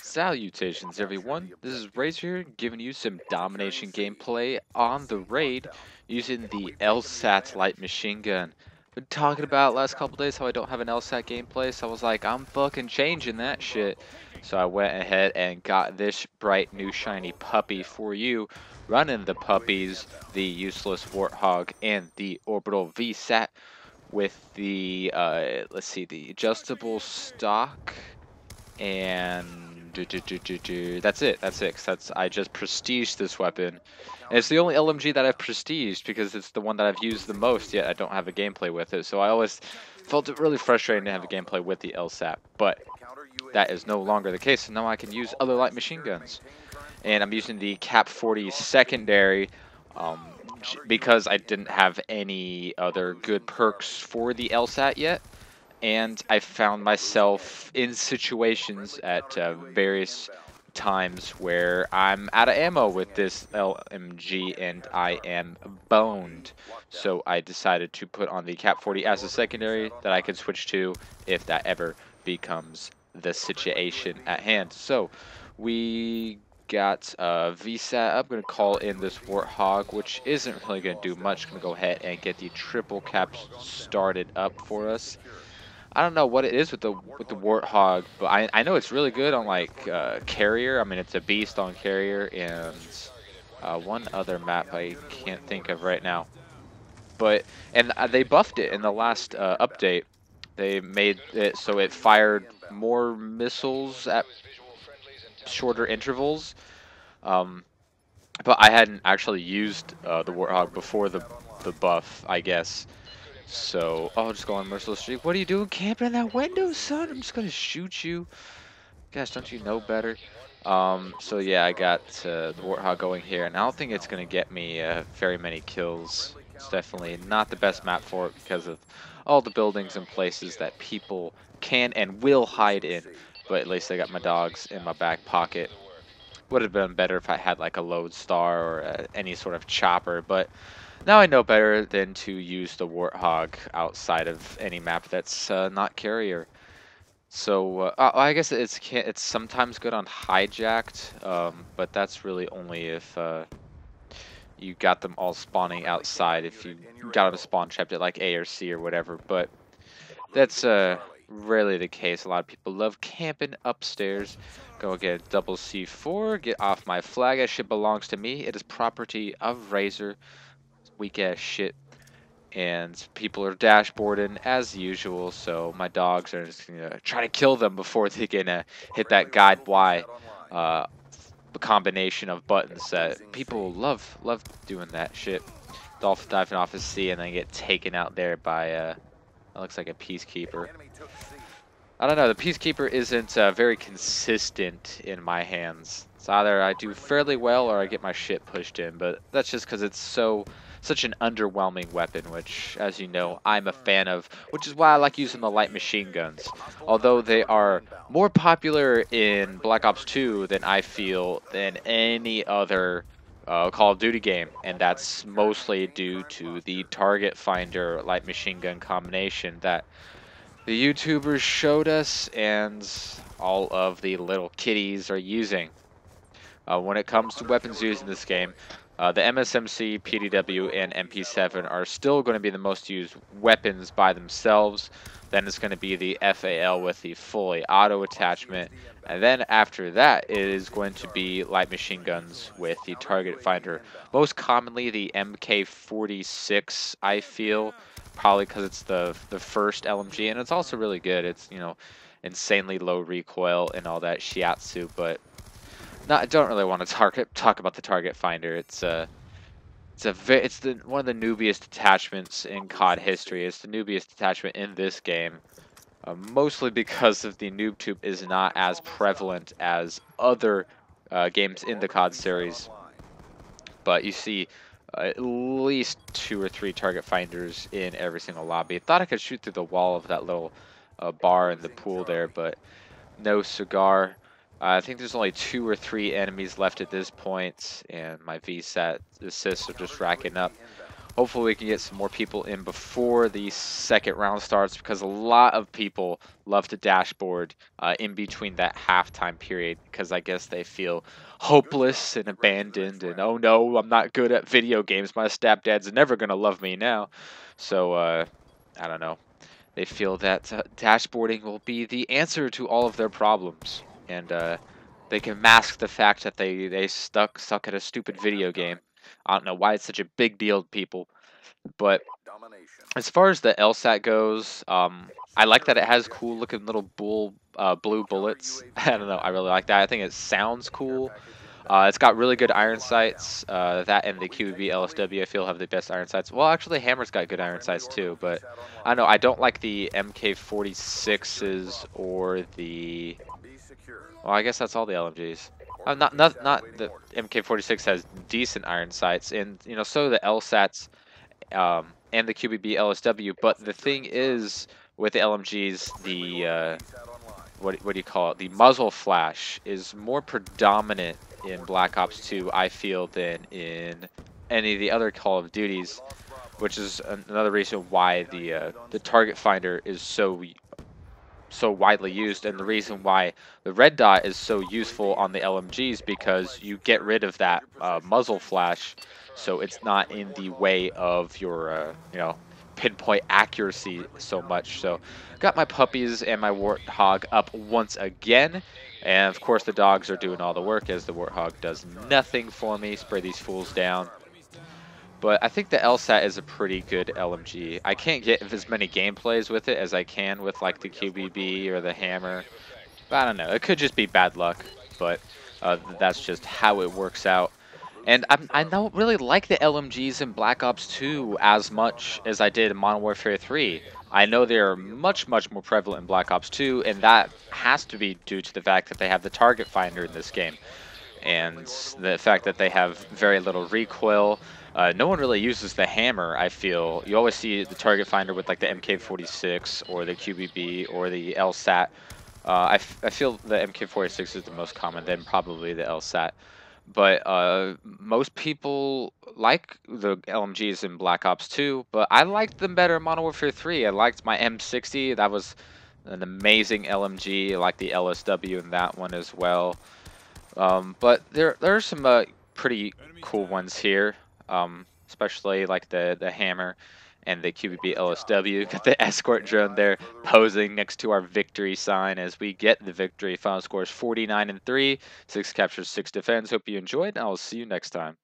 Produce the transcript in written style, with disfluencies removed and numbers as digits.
Salutations everyone, this is Razor here giving you some domination gameplay on the raid using the LSAT light machine gun. Been talking about last couple days how I don't have an LSAT gameplay, so I was like, I'm fucking changing that shit. So I went ahead and got this bright new shiny puppy for you, running the puppies, the useless Warthog, and the orbital VSAT with the, let's see, the adjustable stock and that's it. That's it. 'Cause I just prestiged this weapon. And it's the only LMG that I've prestiged because it's the one that I've used the most. Yet I don't have a gameplay with it. So I always felt it really frustrating to have a gameplay with the LSAT. But that is no longer the case. So now I can use other light machine guns. And I'm using the Cap 40 secondary because I didn't have any other good perks for the LSAT yet. And I found myself in situations at various times where I'm out of ammo with this LMG and I am boned. So I decided to put on the Cap 40 as a secondary that I could switch to if that ever becomes the situation at hand. So we got VSAT. I'm going to call in this Warthog, which isn't really going to do much. Going to go ahead and get the triple caps started up for us. I don't know what it is with the Warthog, but I know it's really good on like Carrier. I mean, it's a beast on Carrier and one other map I can't think of right now. But they buffed it in the last update. They made it so it fired more missiles at shorter intervals. But I hadn't actually used the Warthog before the buff, I guess. So, oh, just go on merciless streak. What are you doing camping in that window, son? I'm just gonna shoot you. Gosh, don't you know better? So yeah, I got the Warthog going here, and I don't think it's gonna get me very many kills. It's definitely not the best map for it because of all the buildings and places that people can and will hide in. But at least I got my dogs in my back pocket. Would have been better if I had like a Lodestar or any sort of chopper, but now I know better than to use the Warthog outside of any map that's not Carrier. So I guess it's sometimes good on hijacked, but that's really only if you got them all spawning outside. If you got them spawn trapped at like A or C or whatever, but that's rarely the case. A lot of people love camping upstairs. Go get double C4. Get off my flag. That shit belongs to me. It is property of Razor. Weak ass shit, and people are dashboarding as usual, so my dogs are just gonna try to kill them before they can hit that guide Y combination of buttons that people love doing that shit. Dolphin diving off his C and then get taken out there by that looks like a peacekeeper. I don't know, the peacekeeper isn't very consistent in my hands. It's either I do fairly well or I get my shit pushed in, but that's just because it's such an underwhelming weapon, which, as you know, I'm a fan of, which is why I like using the light machine guns. Although they are more popular in Black Ops 2 than I feel than any other Call of Duty game, and that's mostly due to the target finder light machine gun combination that the YouTubers showed us and all of the little kiddies are using. When it comes to weapons used in this game, the MSMC, PDW, and MP7 are still going to be the most used weapons by themselves. Then it's going to be the FAL with the fully auto attachment. And then after that, it is going to be light machine guns with the target finder. Most commonly the MK46, I feel, probably because it's the first LMG, and it's also really good. It's, you know, insanely low recoil and all that shiatsu, but no, I don't really want to talk about the target finder. It's one of the noobiest attachments in COD history. It's the noobiest attachment in this game, mostly because of the noob tube is not as prevalent as other games in the COD series. But you see at least 2 or 3 target finders in every single lobby. I thought I could shoot through the wall of that little bar in the pool there, but no cigar. I think there's only 2 or 3 enemies left at this point, and my VSAT assists are just racking up. Hopefully we can get some more people in before the second round starts, because a lot of people love to dashboard in between that halftime period, because I guess they feel hopeless and abandoned and, oh no, I'm not good at video games. My stepdad's never going to love me now. So, I don't know. They feel that dashboarding will be the answer to all of their problems. And they can mask the fact that they suck at a stupid video game. I don't know why it's such a big deal to people. But as far as the LSAT goes, I like that it has cool looking little blue bullets. I don't know, I really like that. I think it sounds cool. It's got really good iron sights. That and the QB LSW I feel have the best iron sights. Well, actually, Hammer's got good iron sights too, but I don't know. I don't like the MK46s or the. Well, I guess that's all the LMGs. Not the MK46 has decent iron sights, and so the LSATs and the QBB LSW. But the thing is, with the LMGs, the what do you call it? The muzzle flash is more predominant in Black Ops 2, I feel, than in any of the other Call of Duties, which is another reason why the target finder is so widely used, and the reason why the red dot is so useful on the LMGs, because you get rid of that muzzle flash, so it's not in the way of your pinpoint accuracy so much. So got my puppies and my Warthog up once again, and of course the dogs are doing all the work, as the Warthog does nothing for me. Spray these fools down. But I think the LSAT is a pretty good LMG. I can't get as many gameplays with it as I can with like the QBB or the Hammer. But I don't know. It could just be bad luck. But that's just how it works out. And I don't really like the LMGs in Black Ops 2 as much as I did in Modern Warfare 3. I know they're much, much more prevalent in Black Ops 2, and that has to be due to the fact that they have the target finder in this game, and the fact that they have very little recoil. No one really uses the Hammer, I feel. You always see the target finder with like the MK46 or the QBB or the LSAT. I feel the MK46 is the most common, then probably the LSAT. But most people like the LMGs in Black Ops 2, but I liked them better in Modern Warfare 3. I liked my M60. That was an amazing LMG. I like the LSW in that one as well. But there are some pretty cool ones here, especially like the Hammer and the QBB LSW. Got the escort drone there posing next to our victory sign as we get the victory. Final score is 49-3, 6 captures, 6 defends. Hope you enjoyed, and I will see you next time.